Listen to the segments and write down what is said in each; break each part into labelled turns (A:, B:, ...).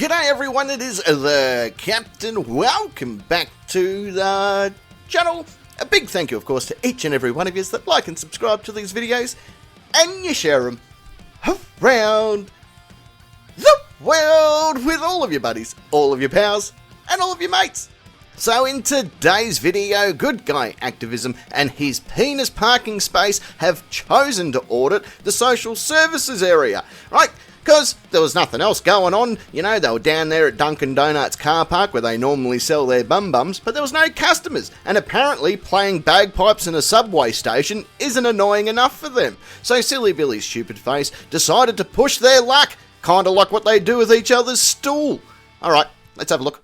A: G'day everyone, it is the Captain. Welcome back to the channel. A big thank you, of course, to each and every one of you that like and subscribe to these videos, and you share them around the world with all of your buddies, all of your pals, and all of your mates. So in today's video, good guy activism and his penis parking space have chosen to audit the social services area, right? Because there was nothing else going on. You know, they were down there at Dunkin' Donuts car park where they normally sell their bum-bums, but there was no customers. And apparently playing bagpipes in a subway station isn't annoying enough for them. So Silly Billy's stupid face decided to push their luck, kinda like what they do with each other's stool. Alright, let's have a look.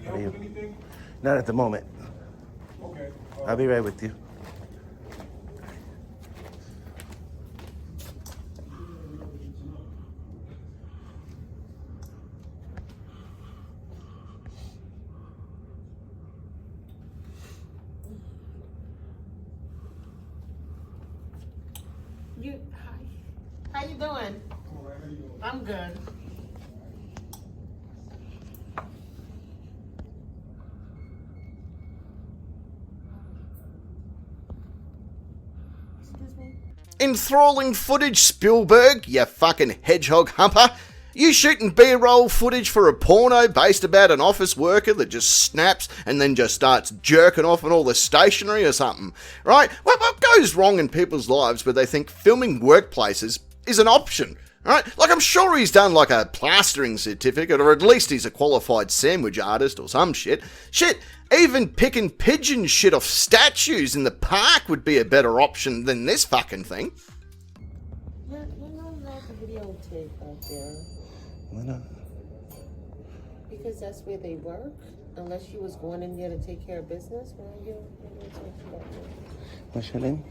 B: How are you? Not at the moment.
C: Okay.
B: I'll be right with you.
D: Hi. How you doing? I'm good.
A: Enthralling footage, Spielberg, you fucking hedgehog humper. You shooting B-roll footage for a porno based about an office worker that just snaps and then just starts jerking off on all the stationery or something, right? What goes wrong in people's lives where they think filming workplaces is an option, right? Like, I'm sure he's done like a plastering certificate, or at least he's a qualified sandwich artist or some shit. Shit, even picking pigeon shit off statues in the park would be a better option than this fucking thing.
D: Yeah, you know there's a videotape out there.
B: Why not?
D: Because that's where they work. Unless you was going in there to take care of business, why are you talking about that?
B: What's your name?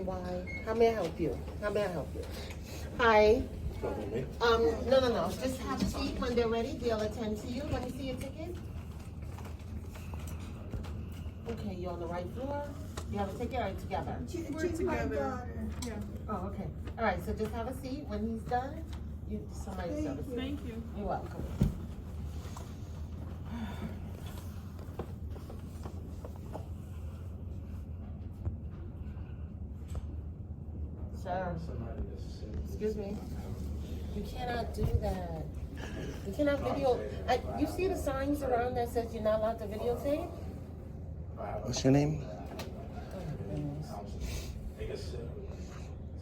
D: Why? How may I help you? How may I help you? Hi. No. Just have a seat. When they're ready, they'll attend to you. Let me see your ticket. Okay, you're on the right floor. You have a ticket or together?
E: We're together. Yeah.
D: Oh, okay. All right, so just have a seat. When he's done, somebody's have a seat.
E: Thank you.
D: You're welcome. Sir, excuse me. You cannot do that. You cannot video. You see the signs around that says you're not allowed to videotape?
B: What's your name?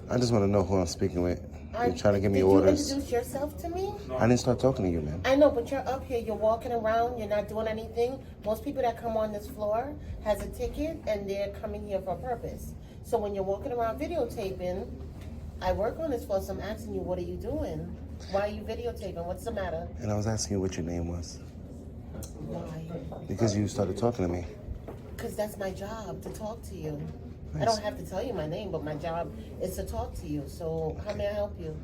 B: I just want to know who I'm speaking with. You're trying to give me orders.
D: Did you introduce yourself to me?
B: I didn't start talking to you, man.
D: I know, but you're up here, you're walking around, you're not doing anything. Most people that come on this floor has a ticket and they're coming here for a purpose. So when you're walking around videotaping, I work on this floor, so I'm asking you, what are you doing? Why are you videotaping? What's the matter?
B: And I was asking you what your name was.
D: Why?
B: Because you started talking to me.
D: Because that's my job, to talk to you. I
B: Nice.
D: don't have to tell you my name, but my job is to talk to you. So how may I help you?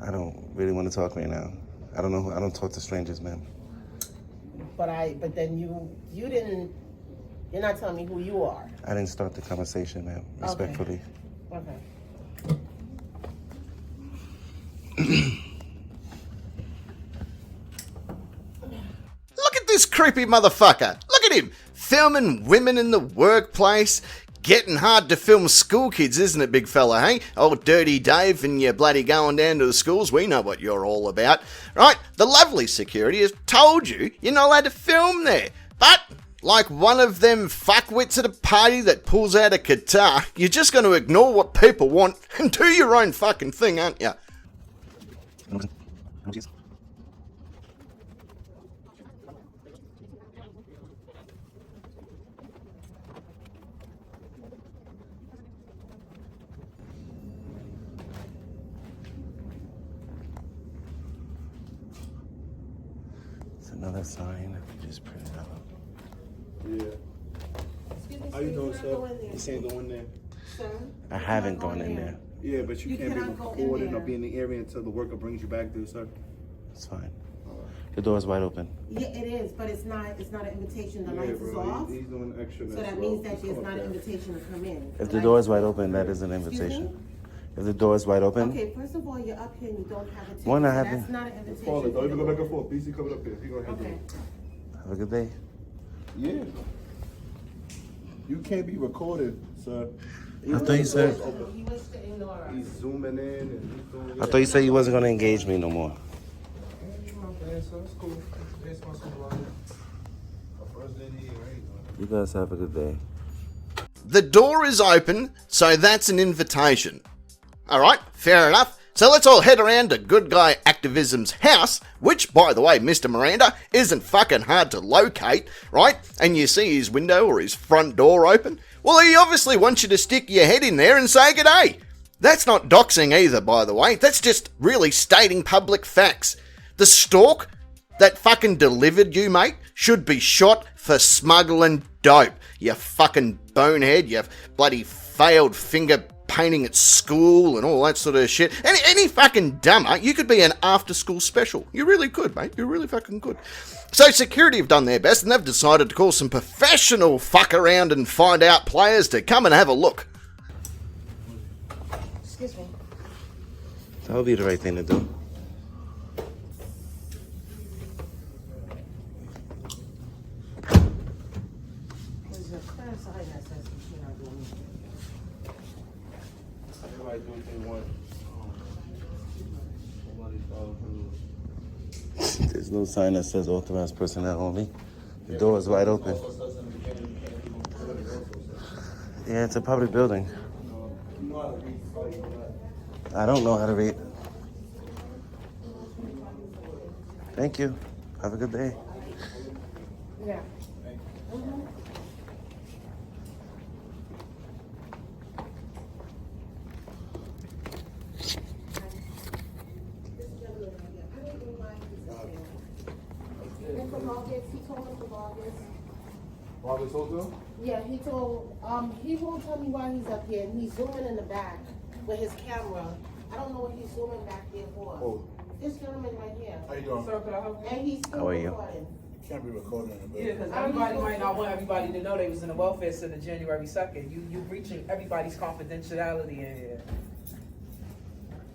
B: I don't really want to talk right now. I don't know. I don't talk to strangers, man.
D: But then you didn't, you're not telling me who you are.
B: I didn't start the conversation, man. Respectfully.
D: Okay.
A: Look at this creepy motherfucker. Look at him. Filming women in the workplace. Getting hard to film school kids, isn't it, big fella, hey? Old Dirty Dave and your bloody going down to the schools, we know what you're all about. Right, the lovely security has told you you're not allowed to film there. But Like one of them fuckwits at a party that pulls out a guitar, you're just going to ignore what people want and do your own fucking thing, aren't you?
B: It's another sign. Just print it out.
E: Excuse me,
C: How you
E: sir,
C: doing,
E: cannot
C: sir?
E: go in there.
C: You saying go in there?
E: Sir,
B: I
E: you
B: haven't
E: cannot go
B: gone in there.
C: Yeah, but you
E: You
C: can't be
E: cannot go in
C: recording or
E: there.
C: be in the area until the worker brings you back there, sir.
B: It's fine. The door's wide open.
D: Yeah, it is, but it's not an invitation. The lights is off.
C: He's doing extra.
D: So that means that it's not an invitation to come in.
B: If the door is wide open, that is an
D: Excuse me?
B: invitation. If the door is wide open,
D: Okay, first of all, you're up here and you don't have a ticket.
B: One, I
D: so
B: haven't-
D: that's not an invitation.
C: Paul, don't even go back and
D: Okay.
C: forth. Please, coming up here. He gonna handle
D: Okay.
C: it.
B: have a good day.
C: Yeah. You can't be recorded, sir.
B: I thought you said.
D: He wants to ignore us.
C: He's zooming in and he's doing.
B: I thought you said you wasn't gonna engage me no more.
C: It's cool. It's my supervisor. My first day here, right?
B: You guys have a good day.
A: The door is open, so that's an invitation. Alright, fair enough. So let's all head around to Good Guy Activism's house, which, by the way, Mr. Miranda, isn't fucking hard to locate, right? And you see his window or his front door open. Well, he obviously wants you to stick your head in there and say g'day. That's not doxing either, by the way. That's just really stating public facts. The stork that fucking delivered you, mate, should be shot for smuggling dope. You fucking bonehead, you bloody failed finger painting at school and all that sort of shit. Any fucking dumber, you could be an after-school special. You really could, mate. You really fucking could. So security have done their best and they've decided to call some professional fuck around and find out players to come and have a look.
D: Excuse me.
B: That would be the right thing to do.
D: There's a clear sign that says you cannot do anything.
C: Everybody do what they want. Nobody's following rules.
B: There's no sign that says authorized personnel only. The door is wide open. Yeah, it's a public building. I don't know how to read. Thank you. Have a good day.
D: Yeah.
E: Mr. Vargas, he told Mr. Vargas.
C: Barbara Hotel?
D: Yeah, he won't tell me why he's up here, and he's zooming in the back with his camera. I don't know what he's zooming back there for.
C: Oh.
D: This gentleman right here.
C: How you doing?
F: Sir, could I help you?
D: And he's still
B: How are you?
D: recording.
C: Can't be recording in the
F: Yeah,
C: building.
F: because everybody might not want everybody to know they was in the welfare center January 2nd. You breaching everybody's confidentiality in here.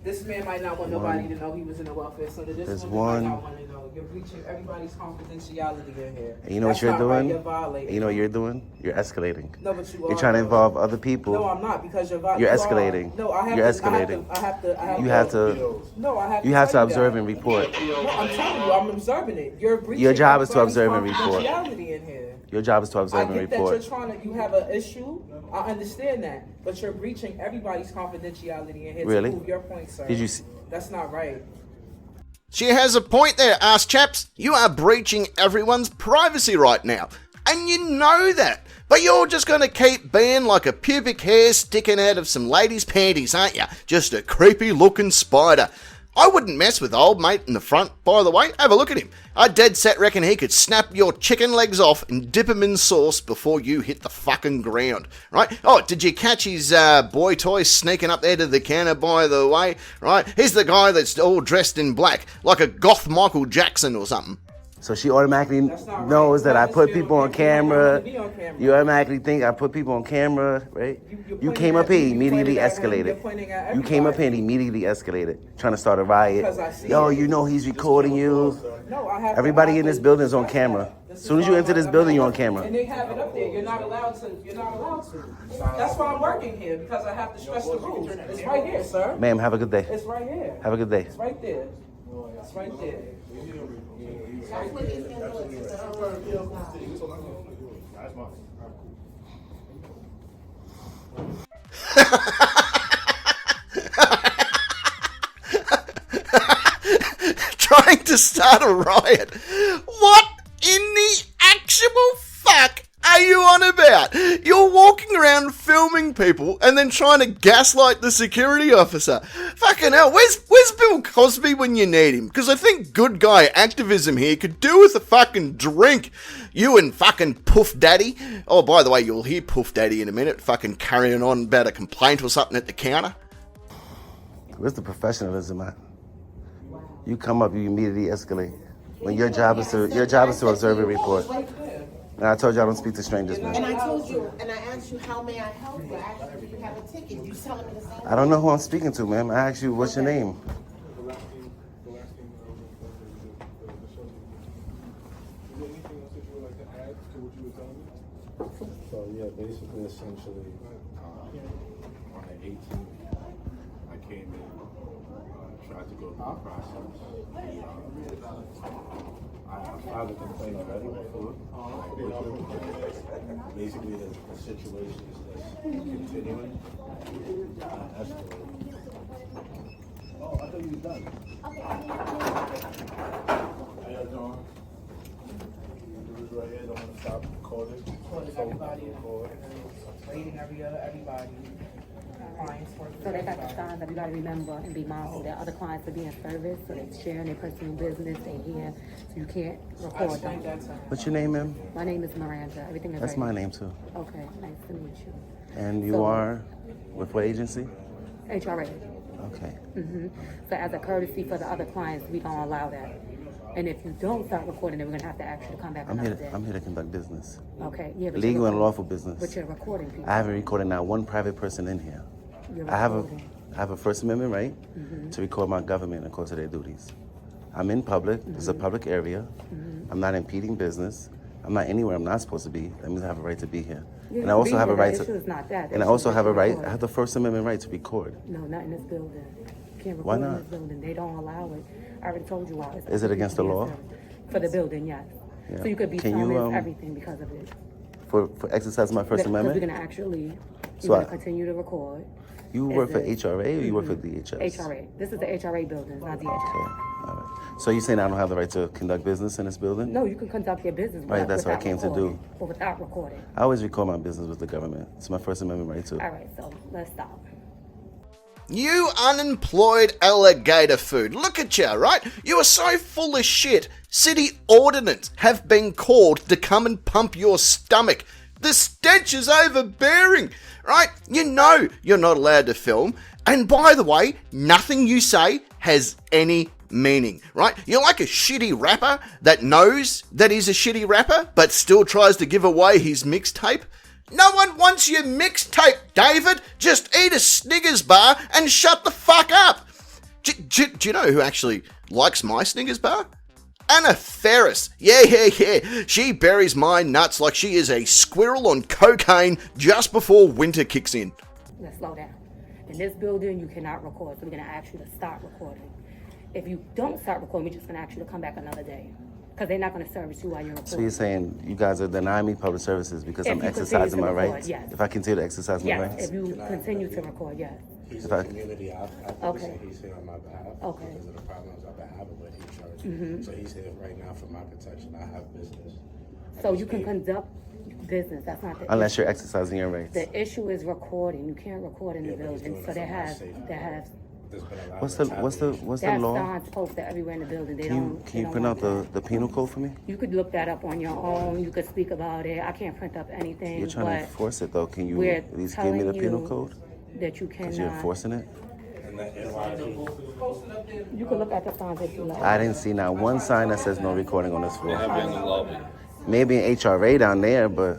F: This man might not want nobody to know he was in the welfare center. This
B: There's
F: woman might
B: one.
F: not want to know. You're breaching everybody's confidentiality in here.
B: And you know what
F: That's
B: you're
F: not right.
B: doing?
F: You're violating.
B: You know what you're doing? You're escalating.
F: No, but you
B: You're
F: are.
B: trying to involve other people.
F: No, I'm not, because you're
B: You're escalating.
F: No, I have
B: You're
F: to.
B: escalating.
F: I have to.
B: You have to.
F: No, I have to.
B: You have to
F: tell you
B: observe
F: that.
B: and report.
F: No, I'm telling you, I'm observing it. You're breaching
B: Your job is to
F: everybody's
B: observe and report.
F: confidentiality in here.
B: Your job is to
F: I
B: observe and
F: get that you're
B: report.
F: trying to, you have an issue. I understand that, but you're breaching everybody's confidentiality in here
B: Really?
F: to prove your point, sir.
B: Did you see?
F: That's not right.
A: She has a point there, ass chaps. You are breaching everyone's privacy right now. And you know that. But you're just going to keep being like a pubic hair sticking out of some lady's panties, aren't you? Just a creepy looking spider. I wouldn't mess with old mate in the front, by the way. Have a look at him. I dead set reckon he could snap your chicken legs off and dip them in sauce before you hit the fucking ground, right? Oh, did you catch his boy toy sneaking up there to the counter, by the way, right? He's the guy that's all dressed in black, like a goth Michael Jackson or something.
B: So she automatically
F: That's not right.
B: knows that I
F: That's
B: put
F: still-
B: people on
F: you don't
B: camera.
F: have to be on camera.
B: You automatically think I put people on camera, right?
F: You're
B: You
F: pointing
B: came
F: at
B: up here,
F: me, you
B: immediately
F: pointed at him, you're
B: escalated.
F: pointing at
B: You came up here and
F: everybody.
B: immediately escalated, trying to start a riot.
F: Because I see
B: Yo,
F: it.
B: you know he's recording you.
F: No, I have
B: Everybody
F: to,
B: in this building is on camera. As soon as you enter this building, you're on camera.
F: And they have it up there. You're not allowed to. You're not allowed to. That's why I'm working here, because I have to stress the rules. It's right here, sir.
B: Ma'am, have a good day.
F: It's right here.
B: Have a good day.
F: It's right there. It's right there.
D: That's what he's gonna do.
C: That's my.
A: Trying to start a riot. What in the actual fuck are you on about? You're walking around filming people and then trying to gaslight the security officer. Fucking hell, where's Bill Cosby when you need him? Because I think good guy activism here could do with a fucking drink. You and fucking Puff Daddy. Oh, by the way, you'll hear Puff Daddy in a minute, fucking carrying on about a complaint or something at the counter.
B: Where's the professionalism at? You come up, you immediately escalate. When your job is to observe and report. And I told you I don't speak to strangers, man.
D: And I told you, and I asked you, how may I help you? I asked you, do you have a ticket? You telling me the same thing?
B: I don't know who I'm speaking to, ma'am. I asked you, what's your name?
C: The last thing, the show. Is there anything else that you would like to add to what you were telling me?
G: So yeah, basically, essentially, on the 18th, I came in, tried to go through the process. I filed a complaint already before. Basically, the situation is just continuing, escalating. Oh, I thought you was done.
C: How y'all doing? This right here, don't want to stop recording.
F: Recording everybody, rating everybody. Clients for
H: So they got the signs that we gotta remember and be mindful that other clients are being serviced, so they're sharing their personal business, they here, so you can't record them.
B: What's your name, ma'am?
H: My name is Miranda. Everything is
B: That's
H: right.
B: my name, too.
H: Okay, nice to meet you.
B: And you
H: So-
B: are with what agency?
H: HRA.
B: Okay.
H: So as a courtesy for the other clients, we don't allow that. And if you don't start recording, then we're gonna have to ask you to come back another day.
B: I'm here to conduct business.
H: Okay, yeah, but
B: Legal
H: you're
B: and lawful business.
H: But you're recording people.
B: I haven't recorded not one private person in here.
H: You're
B: I have
H: recording.
B: a First Amendment right to record my government in course of their duties. I'm in public. It's a public area. I'm not impeding business. I'm not anywhere I'm not supposed to be. That means I have a right to be here.
H: You
B: And I also
H: can
B: have
H: be
B: a
H: here.
B: right
H: The issue
B: to.
H: is not that. The
B: And I
H: issue
B: also
H: is
B: have a
H: that
B: right.
H: you
B: I have the First Amendment right to record.
H: No, not in this building. You can't record
B: Why
H: in
B: not?
H: this building. They don't allow it. I already told you why. It's
B: Is it against the law?
H: For the building, yes.
B: Yeah.
H: So you could be
B: Can you,
H: summoned, everything because of it.
B: For exercising my First
H: Because we're
B: Amendment.
H: gonna actually,
B: So
H: you're gonna
B: I-
H: continue to record.
B: You
H: Is
B: work for
H: it-
B: HRA or you work for DHS?
H: HRA. This is the HRA building, not DHS.
B: Okay. All right. So you saying I don't have the right to conduct business in this building?
H: No, you can conduct your business
B: Right, that's what I
H: without
B: came to
H: recording,
B: do.
H: Or without recording.
B: I always record my business with the government. It's my First Amendment right too.
H: All right, so let's stop.
A: You unemployed alligator food. Look at you, right? You are so full of shit. City ordinance have been called to come and pump your stomach. The stench is overbearing, right? You know you're not allowed to film. And by the way, nothing you say has any meaning, right? You're like a shitty rapper that knows that he's a shitty rapper, but still tries to give away his mixtape. No one wants your mixtape, David. Just eat a Snickers bar and shut the fuck up. Do you know who actually likes my Snickers bar? Anna Ferris. Yeah. She buries my nuts like she is a squirrel on cocaine just before winter kicks in.
H: Let's slow down. In this building, you cannot record, so we're gonna ask you to start recording. If you don't start recording, we're just gonna ask you to come back another day. Because they're not gonna service you while you're recording.
B: So you're saying you guys are denying me public services because
H: If
B: I'm
H: you
B: exercising my
H: continue to
B: rights?
H: record, yes.
B: If I continue to exercise my
H: Yes,
B: rights?
H: if you continue to record, yes.
G: He's
B: If
G: a
B: I-
G: community activist,
H: Okay.
G: and he's here on my behalf
H: Okay.
G: because of the problems I've been having with insurance. So he's here right now for my protection. I have business.
H: So you can conduct business, that's not the
B: Unless
H: issue.
B: you're exercising your rights.
H: The issue is recording, you can't record in the
G: Yeah, but he's
H: building,
G: doing
H: so
G: it
H: they
G: for my
H: have,
G: safety.
H: they have,
G: There's been a lot
B: What's
G: of
B: the law?
H: signs posted everywhere in the building, they
B: Can you
H: don't. they don't
B: print out
H: want
B: the penal code for me?
H: that. You could look that up on your own, you could speak about it, I can't print up anything,
B: You're trying to
H: but
B: enforce it though. Can you
H: we're
B: at least give me the
H: telling
B: penal
H: you
B: code?
H: that you
B: Because you're
H: cannot,
B: enforcing it?
G: And that NYP.
H: you could look at the signs if you like.
B: I didn't see not one sign that says no recording on this floor. Maybe an HRA down there, but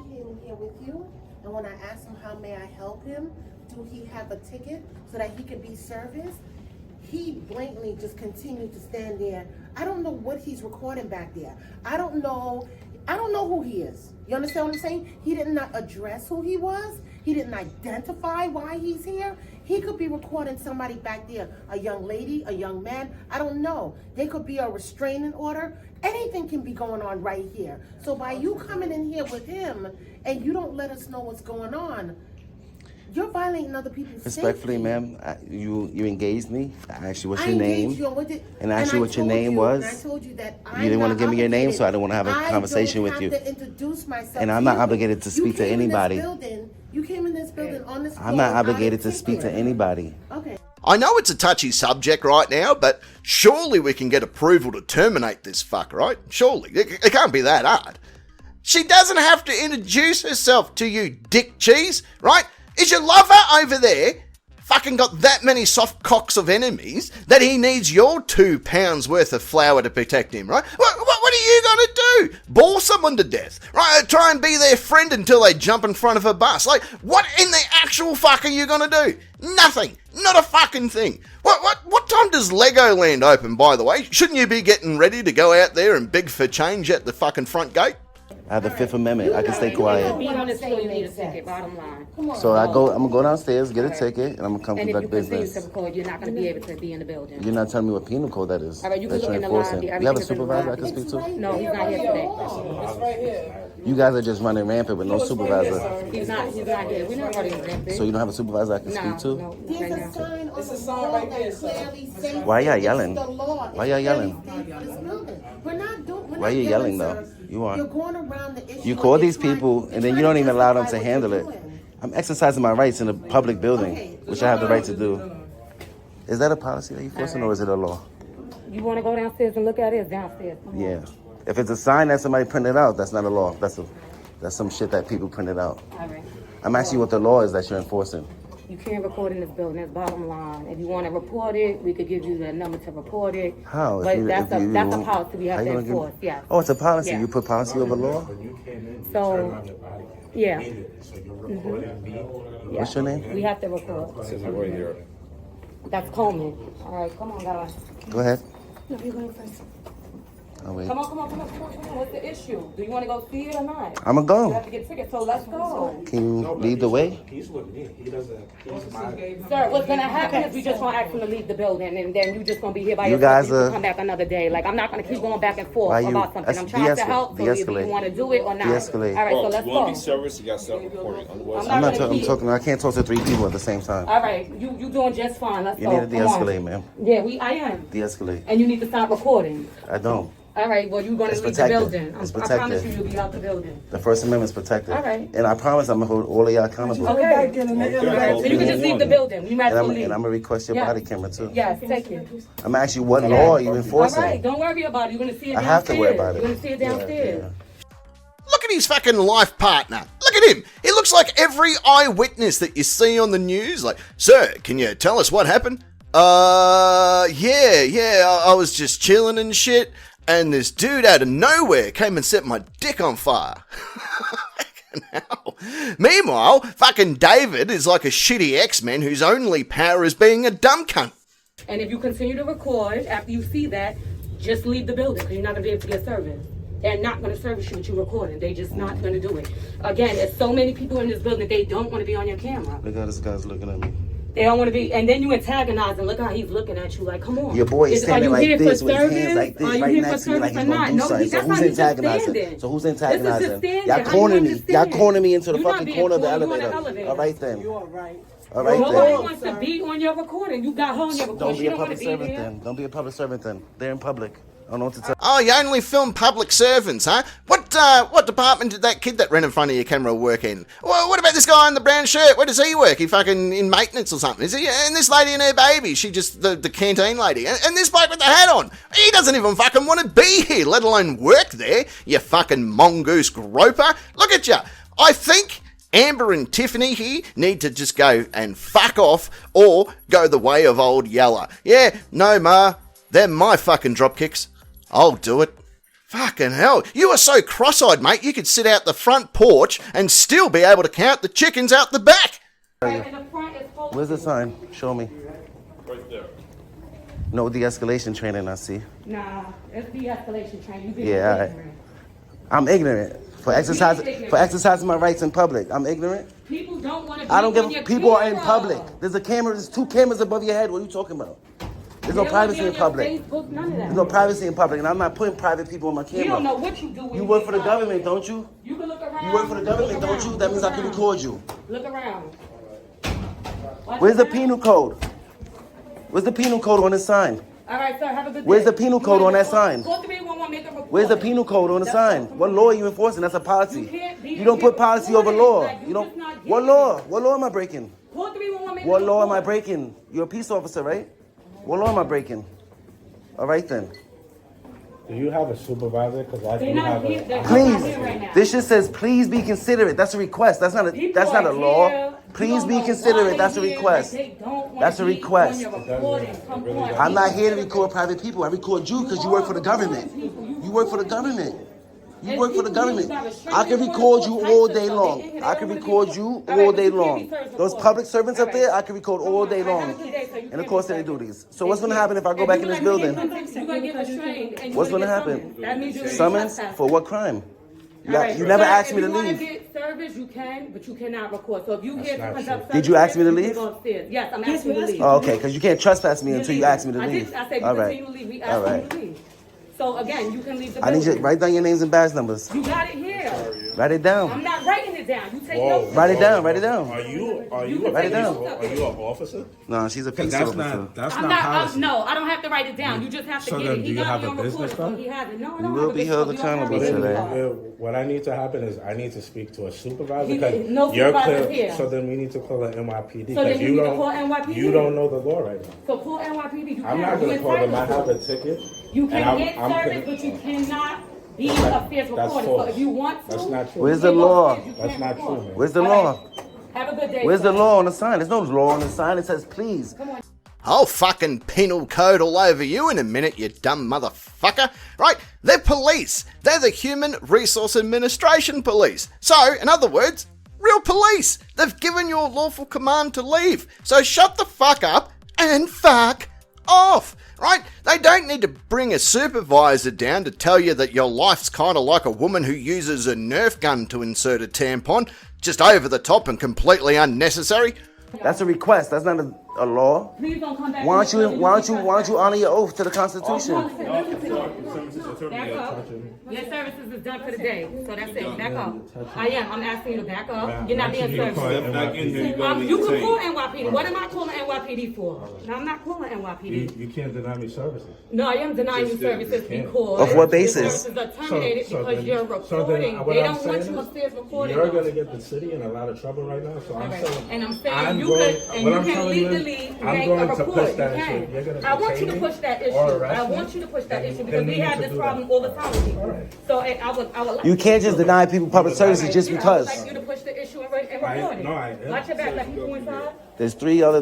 D: He came here with you, and when I asked him how may I help him, do he have a ticket so that he can be serviced? He blatantly just continued to stand there. I don't know what he's recording back there. I don't know who he is. You understand what I'm saying? He did not address who he was. He didn't identify why he's here. He could be recording somebody back there, a young lady, a young man. I don't know. There could be a restraining order. Anything can be going on right here. So by you coming in here with him and you don't let us know what's going on, you're violating other people's
B: Respectfully,
D: safety.
B: ma'am, you engaged me. I asked you what's
D: I
B: your
D: engaged
B: name.
D: you on what did-
B: And I asked you
D: I
B: what your
D: told
B: name
D: you-
B: was.
D: and I told you that
B: You didn't want to give me your name, so I didn't want to have a conversation with you.
D: I don't have to introduce myself.
B: And I'm
D: to
B: not
D: you.
B: obligated to speak to
D: You came in this
B: anybody.
D: building- You came in this building on this floor
B: I'm not
D: without a
B: obligated to speak to
D: ticket.
B: anybody.
D: Okay.
A: I know it's a touchy subject right now, but surely we can get approval to terminate this fuck, right? Surely. It can't be that hard. She doesn't have to introduce herself to you, dick cheese, right? Is your lover over there fucking got that many soft cocks of enemies that he needs your £2 worth of flour to protect him, right? What are you gonna do? Bore someone to death, right? Try and be their friend until they jump in front of a bus. Like, what in the actual fuck are you gonna do? Nothing. Not a fucking thing. What time does Legoland open, by the way? Shouldn't you be getting ready to go out there and beg for change at the fucking front gate?
B: I have the Fifth Amendment. I can stay quiet.
H: Be on this floor, you need a ticket, bottom line.
B: So I'm gonna go downstairs, get a ticket, and I'm gonna come
H: And if you
B: conduct
H: continue to
B: business.
H: record, you're not gonna be able to be in the building.
B: You're not telling me what penal code that is.
H: All right, you can
B: that
H: look
B: you're
H: in the
B: enforcing.
H: lobby.
B: You have a
H: Everything's in the
B: supervisor I
H: lobby.
B: can speak to?
H: No, he's not here today.
F: It's right here.
B: You guys are just running rampant with no supervisor.
H: He's not here. We're not running rampant.
B: So you don't have a supervisor I can
H: No,
B: speak to?
H: no,
D: There's
H: right
D: a
H: now.
D: sign on
F: It's
D: the
F: a sign
D: wall
F: right
D: that
F: there, sir.
D: clearly states
B: Why y'all
D: it's
B: yelling?
D: the law.
B: Why y'all
D: It's
B: yelling?
D: clearly states this building. We're not doing. We're
B: Why
D: not
B: you yelling,
D: sir.
B: though? You are.
D: You're going around the issue.
B: You
D: and
B: call
D: you're
B: these
D: trying-
B: people,
D: you're
B: and then you
D: trying
B: don't even allow them to
D: justify
B: handle
D: what
B: it.
D: you're doing.
B: I'm exercising my rights in a public building,
D: Okay.
B: which I have the right to do. Is that a policy that you're forcing, or is it a law?
H: You wanna go downstairs and look at it? It's downstairs. Come on.
B: Yeah. If it's a sign that somebody printed out, that's not a law. That's some shit that people printed out.
H: All right.
B: I'm asking you what the law is that you're enforcing.
H: You can't record in this building. That's bottom line. If you want to report it, we could give you the number to report it.
B: How?
H: But that's a policy we
B: how
H: have
B: you
H: to
B: gonna give me-
H: enforce. Yeah.
B: Oh, it's a policy.
H: Yeah.
B: You put policy over law?
G: When you came in, you
H: So,
G: turned around your body.
H: yeah.
G: You did it. So you're recording me.
H: Yeah.
B: What's your name?
H: We have to record.
G: Right here.
H: That's Coleman. All right, come on, guys.
B: Go ahead.
H: No, you're going first.
B: I'll wait.
H: Come on. What's the issue? Do you want to go see it or not?
B: I'm gonna
H: You have
B: go.
H: to get tickets, so let's go.
B: Can you lead the way?
G: He's with me. He doesn't. He's my.
H: Sir, what's gonna happen is we just gonna ask him to leave the building, and then you just gonna be here by
B: You
H: yourself.
B: guys
H: and you
B: are-
H: can come back another day. Like, I'm not gonna keep going back and forth
B: Why you-
H: about something. I'm
B: that's
H: trying to help, so if you
B: de-escalate.
H: want to do it or not.
B: De-escalate.
H: All right, so
I: Well,
H: let's
I: you want to
H: go.
I: be service, you got self-reporting. Otherwise,
H: I'm not
B: I'm talking. I can't talk to 3 people at the same time.
H: All right, you doing just fine. Let's
B: You
H: go.
B: need to
H: Come on.
B: de-escalate, ma'am.
H: Yeah, I am.
B: De-escalate.
H: And you need to stop recording.
B: I don't.
H: All right, well, you're gonna
B: It's
H: leave
B: protected.
H: the building.
B: It's
H: I promise
B: protected.
H: you, you'll be out the building.
B: The First Amendment's protected.
H: All right.
B: And I promise I'm gonna hold all of y'all accountable.
H: Okay. All right, so you can just leave the building. You might as
B: And
H: well
B: I'm
H: leave.
B: gonna request your
H: Yeah.
B: body camera too.
H: Yes, take it.
B: I'm gonna ask you what law are you
H: All
B: enforcing?
H: right, don't worry about it. You're gonna see it
B: I
H: downstairs.
B: have to worry about it.
H: You're gonna see it downstairs.
B: Yeah.
A: Look at his fucking life partner. Look at him. He looks like every eyewitness that you see on the news. Like, sir, can you tell us what happened? Yeah, I was just chilling and shit, and this dude out of nowhere came and set my dick on fire. Fucking hell. Meanwhile, fucking David is like a shitty X-Men whose only power is being a dumb cunt.
H: And if you continue to record after you see that, just leave the building because you're not going to be able to get service. They're not going to service you with you recording. They just not going to do it. Again, there's so many people in this building, they don't want to be on your camera.
B: Look how this guy's looking at me.
H: They don't want to be, and then you antagonize and look how he's looking at you like, come on.
B: Your boy is standing
H: are you
B: like
H: here
B: this
H: for
B: with his hands
H: service?
B: like this
H: Are you
B: right
H: here for
B: next to me like
H: service
B: he's
H: or
B: gonna
H: not?
B: do
H: No,
B: something. So
H: that's
B: who's
H: not just
B: antagonizing?
H: standing.
B: So who's
H: This is
B: antagonizing?
H: just standing.
B: Y'all
H: How do you
B: cornering me. Y'all
H: understand?
B: cornering me into the
H: You're not
B: fucking
H: being
B: corner of the
H: cornered, you on the
B: elevator.
H: elevator.
B: All right then.
F: You all right?
B: All right
H: Nobody
B: then.
H: wants to be on your recording. You got her on your recording.
B: Don't be
H: She
B: a
H: don't want to
B: public
H: be
B: servant
H: there.
B: then. Don't be a public servant then. They're in public. I don't know what to tell.
A: Oh, you only film public servants, huh? What department did that kid that ran in front of your camera work in? Well, what about this guy in the brown shirt? Where does he work? He fucking in maintenance or something, is he? And this lady and her baby, she just the canteen lady. And this bloke with the hat on, he doesn't even fucking want to be here, let alone work there, you fucking mongoose groper. Look at you. I think Amber and Tiffany here need to just go and fuck off or go the way of old Yeller. Yeah, no, Ma, they're my fucking dropkicks. I'll do it. Fucking hell. You are so cross-eyed, mate, you could sit out the front porch and still be able to count the chickens out the back.
H: Right in the front is supposed
B: Where's the sign? Show me.
I: right there.
B: No de-escalation training, I see.
H: Nah, it's de-escalation training. You being
B: Yeah, all right.
H: ignorant.
B: I'm ignorant. For exercising my rights in public. I'm ignorant.
H: People don't want to be
B: I don't
H: on your
B: give. People are in
H: camera.
B: public. There's a camera. There's 2 cameras above your head. What are you talking about? There's no privacy in public.
H: Facebook, none of that.
B: There's no privacy in public, and I'm not putting private people on my camera.
H: You don't know what you do when
B: You work for the government, don't you?
H: You can look around.
B: You work for the government, don't you? That means I can record you.
H: Look around.
B: Where's the penal code? Where's the penal code on this sign?
H: All right, sir, have a good day.
B: Where's the penal code on that sign?
H: Call 311, make a report.
B: Where's the penal code on the sign? What law are you enforcing? That's a policy. You don't put policy over law. You don't. What law? What law am I breaking?
H: Call 311, make a
B: What law am I
H: report.
B: breaking? You're a peace officer, right? What law am I breaking? All right then.
G: Do you have a supervisor? Because I do
H: They're not
G: have
H: here.
G: a.
H: They're
B: Please.
H: not here right now.
B: This just says, please be considerate. That's a request. That's not a.
H: People
B: That's not a
H: are
B: law.
H: here.
B: Please
H: You don't
B: be
H: know
B: considerate.
H: why
B: That's a
H: they're here.
B: request.
H: They don't wanna
B: That's a
H: be
B: request.
H: on your recording. Come on.
B: I'm not here to record private people. I record you because you work for the government. You work for the government. You work for the government. I can record you all day long. I can record you all day long. Those public servants up there, I can record all day long. And of course, their duties. So what's going to happen if I go back in this building?
H: You're going to get restrained. and
B: What's
H: you're
B: going to
H: get
B: happen?
H: summoned. That means you're
B: Summons
H: trespassing.
B: for what crime?
H: All right,
B: You never
H: sir,
B: asked me to
H: If you want
B: leave.
H: to get service, you can, but you cannot record. So if you here to
G: not
H: conduct
G: true.
H: service,
B: Did you ask me to
H: you can
B: leave?
H: go upstairs. Yes, I'm asking you to leave.
B: Oh, okay, because you can't trespass me until you ask me to
H: I
B: leave.
H: did. I said you
B: All
H: continue
B: right.
H: to leave. We
B: All
H: asked
B: right.
H: you to leave. So again, you can leave the
B: I need
H: building.
B: you to write down your names and badge numbers.
H: You got it here.
B: Write it down.
H: I'm not writing it down. You take
I: Whoa.
H: notes.
B: Write it down. Write it down.
I: Are you
H: can
I: a
B: write it
I: police?
B: down.
I: Are you an officer?
B: No, she's a
G: Because
B: peace
G: that's
B: officer.
G: not. That's
H: I'm
G: not
H: not.
G: policy.
H: No, I don't have to write it down. You just have to
G: So
H: get
G: then
H: it.
G: do
H: He
G: you
H: got
G: have
H: me
G: a
H: on
G: business
H: recording, so
G: card?
H: he has it. No, I
B: You
H: don't
B: will
H: have a
B: be
H: business
B: held
H: card. You don't have
B: accountable
H: a
G: But
B: today.
H: business card.
G: what I need to happen is I need to speak to a supervisor
H: He-
G: because
H: no
G: you're
H: supervisor's
G: clear.
H: here.
G: So then we need to call the NYPD
H: So then
G: because
H: you
G: you
H: need to
G: don't.
H: call NYPD.
G: You don't know the law right now.
H: So call NYPD. You
G: I'm
H: can.
G: not
H: You
G: going to call them. I
H: entitled
G: have
H: to.
G: a ticket.
H: You can
G: and
H: get service, but you cannot be
G: That's
H: upstairs
G: that's
H: recording. So
G: false.
H: if you want to,
G: That's not true.
B: Where's
H: you
B: the
H: can go
B: law?
H: upstairs, you
G: That's
H: can't
G: not
H: record.
G: true, man.
B: Where's the
H: All
B: law?
H: right. Have a good day.
B: Where's the
H: sir.
B: law on the sign? There's no law on the sign. It says please.
A: I'll fucking penal code all over you in a minute, you dumb motherfucker. Right, they're police. They're the Human Resource Administration Police. So, in other words, real police. They've given you a lawful command to leave. So shut the fuck up and fuck off. Right? They don't need to bring a supervisor down to tell you that your life's kind of like a woman who uses a Nerf gun to insert a tampon. Just over the top and completely unnecessary.
B: That's a request. That's not a law.
H: Please don't come back.
B: Why don't you honor your oath to the Constitution?
H: Back up. Your services is done for the day, so that's it. Back up. I am. I'm asking you to back up. You're not being served.
I: Back in here,
H: You can call NYPD. What am I calling NYPD for? No, I'm not calling NYPD.
G: You can't deny me services.
H: No, I am denying you services because
B: Of what
H: your
B: basis?
H: services are terminated
G: So
H: because
G: then-
H: you're
G: so then
H: recording.
G: what
H: They
G: I'm
H: don't want
G: saying
H: you
G: is,
H: upstairs recording.
G: You're
H: them.
G: going to get the city in a lot of trouble right now. So I'm
H: Alright.
G: saying.
H: And I'm saying
G: I'm
H: you
G: going-
H: could, and
G: what
H: you
G: I'm
H: can
G: telling you is,
H: legally
G: I'm
H: make a
G: going to
H: report.
G: push
H: You
G: that
H: can.
G: issue. You're gonna
H: I want you to
G: detain me
H: push that
G: or
H: issue.
G: arrest
H: I
G: me,
H: want you to push that
G: then-
H: issue
G: then
H: because
G: we
H: we
G: need
H: have
G: to
H: this
G: do
H: problem
G: that.
H: all the time with people. So I would like
B: You can't just deny people public services just
H: I would
B: because.
H: like you to push the issue and record it.
G: no, I am.
H: Watch your back, like people inside.
B: There's two other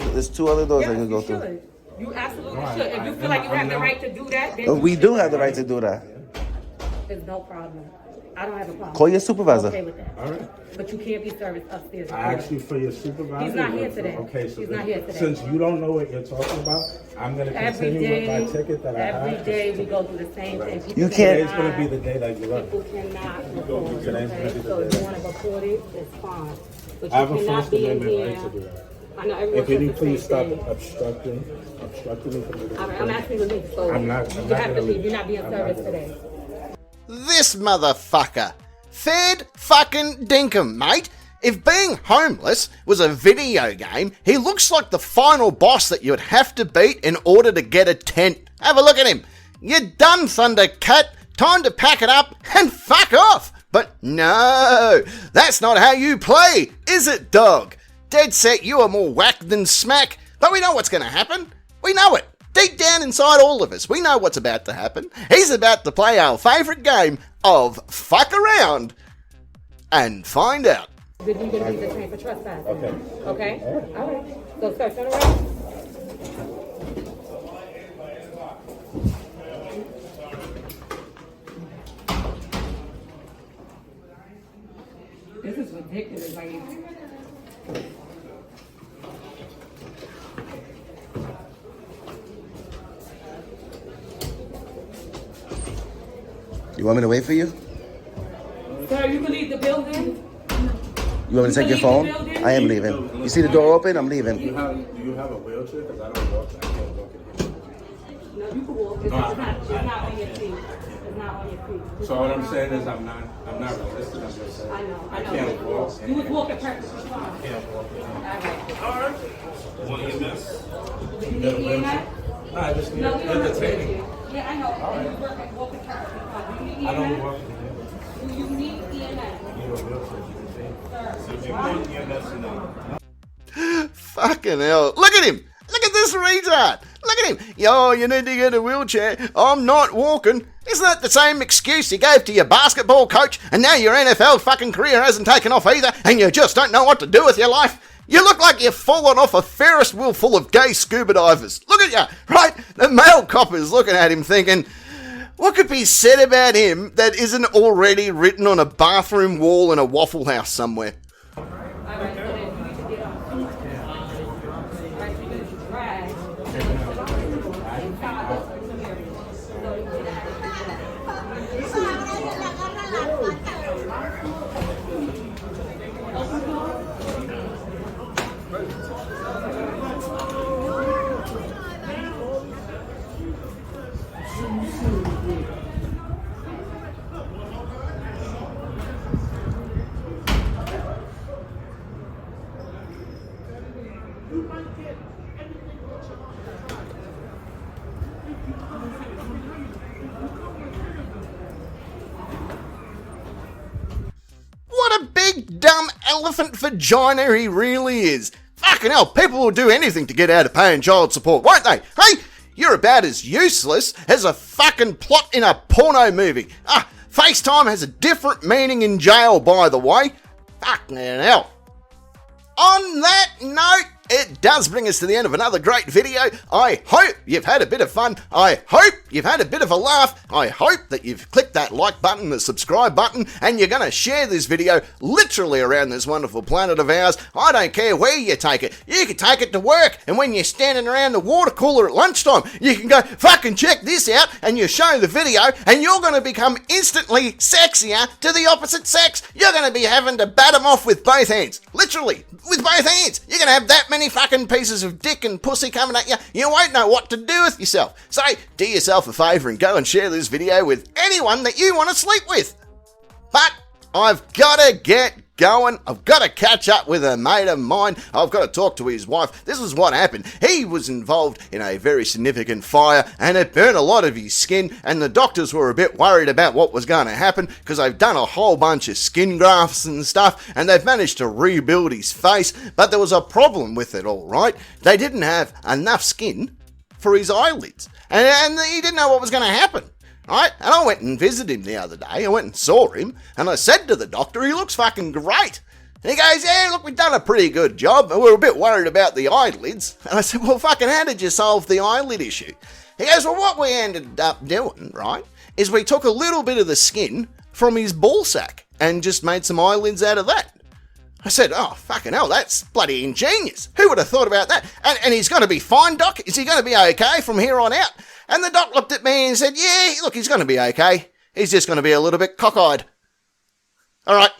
B: doors I
H: Yes,
B: can go
H: you
B: through.
H: should. You absolutely
G: No,
H: should. If
G: I
H: you feel like you
G: am.
H: have the
G: I'm
H: right to do that, then
B: But
H: you
B: we
H: should.
B: do have the right to do that.
H: There's no problem. I don't have a problem.
B: Call your supervisor.
H: I'm okay with that.
G: All right.
H: But you can't be serviced upstairs.
G: I asked you for your supervisor.
H: He's not here today.
G: Okay, so
H: He's
G: then,
H: not here today.
G: since you don't know what you're talking about, I'm going to
H: Every
G: continue with my
H: day,
G: ticket that I have.
H: every day we go through the same thing. People
B: You can't-
G: Today's going to be the day that you learn.
H: People cannot record,
G: Today's
H: okay?
G: gonna be the
H: So if
G: day.
H: you want to record it, it's fine. But
G: I have
H: you
G: a
H: cannot
G: First
H: be in
G: Amendment
H: here.
G: right to do that.
H: I know everyone
G: And can you
H: says the
G: please stop
H: same thing.
G: obstructing me from the
H: All right, I'm asking you to leave. So
G: I'm not-
H: you
G: I'm not
H: have to
G: gonna
H: leave.
G: leave.
H: You're not being
G: I'm not
H: serviced
G: gonna
H: today.
A: This motherfucker. Fair fucking dinkum, mate. If being homeless was a video game, he looks like the final boss that you'd have to beat in order to get a tent. Have a look at him. You're done, Thundercat. Time to pack it up and fuck off. But no, that's not how you play, is it, dog? Dead set, you are more whack than smack. But we know what's going to happen. We know it. Deep down inside all of us, we know what's about to happen. He's about to play our favourite game of fuck around and find out.
H: Then you're going to be detained for trespassing.
G: Okay.
H: Okay? All right. So, sir, turn around. This is ridiculous. Like,
B: You want me to wait for you?
H: sir, you can leave the building.
B: You want me to take your phone? I am leaving. You see the door open? I'm
G: Do
B: leaving.
G: you have a wheelchair? Because I don't walk. I can't walk in here.
H: You can walk. It's
G: No,
H: not on your feet. It's not on your feet.
G: So what I'm saying is I'm not resisting. I'm just saying
H: I know.
G: I can't walk.
H: You was walking perfectly fine.
G: I can't walk.
H: All right.
I: Want EMS?
H: You need EMS?
G: No, I just need
H: No, we don't have to
G: entertaining.
H: take you. Yeah, I know. And you walking perfectly fine. Do you need
G: I don't
H: EMS?
G: walk.
H: Do you need EMS?
G: You know, wheelchair.
I: So if you want EMS now.
A: Fucking hell. Look at him. Look at this retard. Look at him. Yo, you need to get a wheelchair. I'm not walking. Isn't that the same excuse you gave to your basketball coach, and now your NFL fucking career hasn't taken off either, and you just don't know what to do with your life? You look like you've fallen off a Ferris wheel full of gay scuba divers. Look at you, right? The male cop is looking at him thinking, what could be said about him that isn't already written on a bathroom wall in a Waffle House somewhere?
H: All right, so then you need to get up. Right, so you're going to drag. And tie this to some areas. So you get out
A: What a big dumb elephant vagina he really is. Fucking hell, people will do anything to get out of paying child support, won't they? Hey, you're about as useless as a fucking plot in a porno movie. FaceTime has a different meaning in jail, by the way. Fucking hell. On that note, it does bring us to the end of another great video. I hope you've had a bit of fun. I hope you've had a bit of a laugh. I hope that you've clicked that like button, the subscribe button, and you're going to share this video literally around this wonderful planet of ours. I don't care where you take it. You can take it to work, and when you're standing around the water cooler at lunchtime, you can go, fucking check this out, and you show the video, and you're going to become instantly sexier to the opposite sex. You're going to be having to bat them off with both hands. Literally, with both hands. You're going to have that many fucking pieces of dick and pussy coming at you. You won't know what to do with yourself. So, do yourself a favour and go and share this video with anyone that you want to sleep with. But I've got to get going. I've got to catch up with a mate of mine. I've got to talk to his wife. This is what happened. He was involved in a very significant fire and it burned a lot of his skin, and the doctors were a bit worried about what was going to happen because they've done a whole bunch of skin grafts and stuff and they've managed to rebuild his face, but there was a problem with it all, right? They didn't have enough skin for his eyelids and he didn't know what was going to happen. Right? And I went and visited him the other day. I went and saw him, and I said to the doctor, he looks fucking great. And he goes, yeah, look, we've done a pretty good job, and we're a bit worried about the eyelids. And I said, well, fucking how did you solve the eyelid issue? He goes, well, what we ended up doing, right, is we took a little bit of the skin from his ball sack and just made some eyelids out of that. I said, oh, fucking hell, that's bloody ingenious. Who would have thought about that? And he's going to be fine, Doc? Is he going to be okay from here on out? And the doc looked at me and said, yeah, look, he's going to be okay. He's just going to be a little bit cockeyed. All right.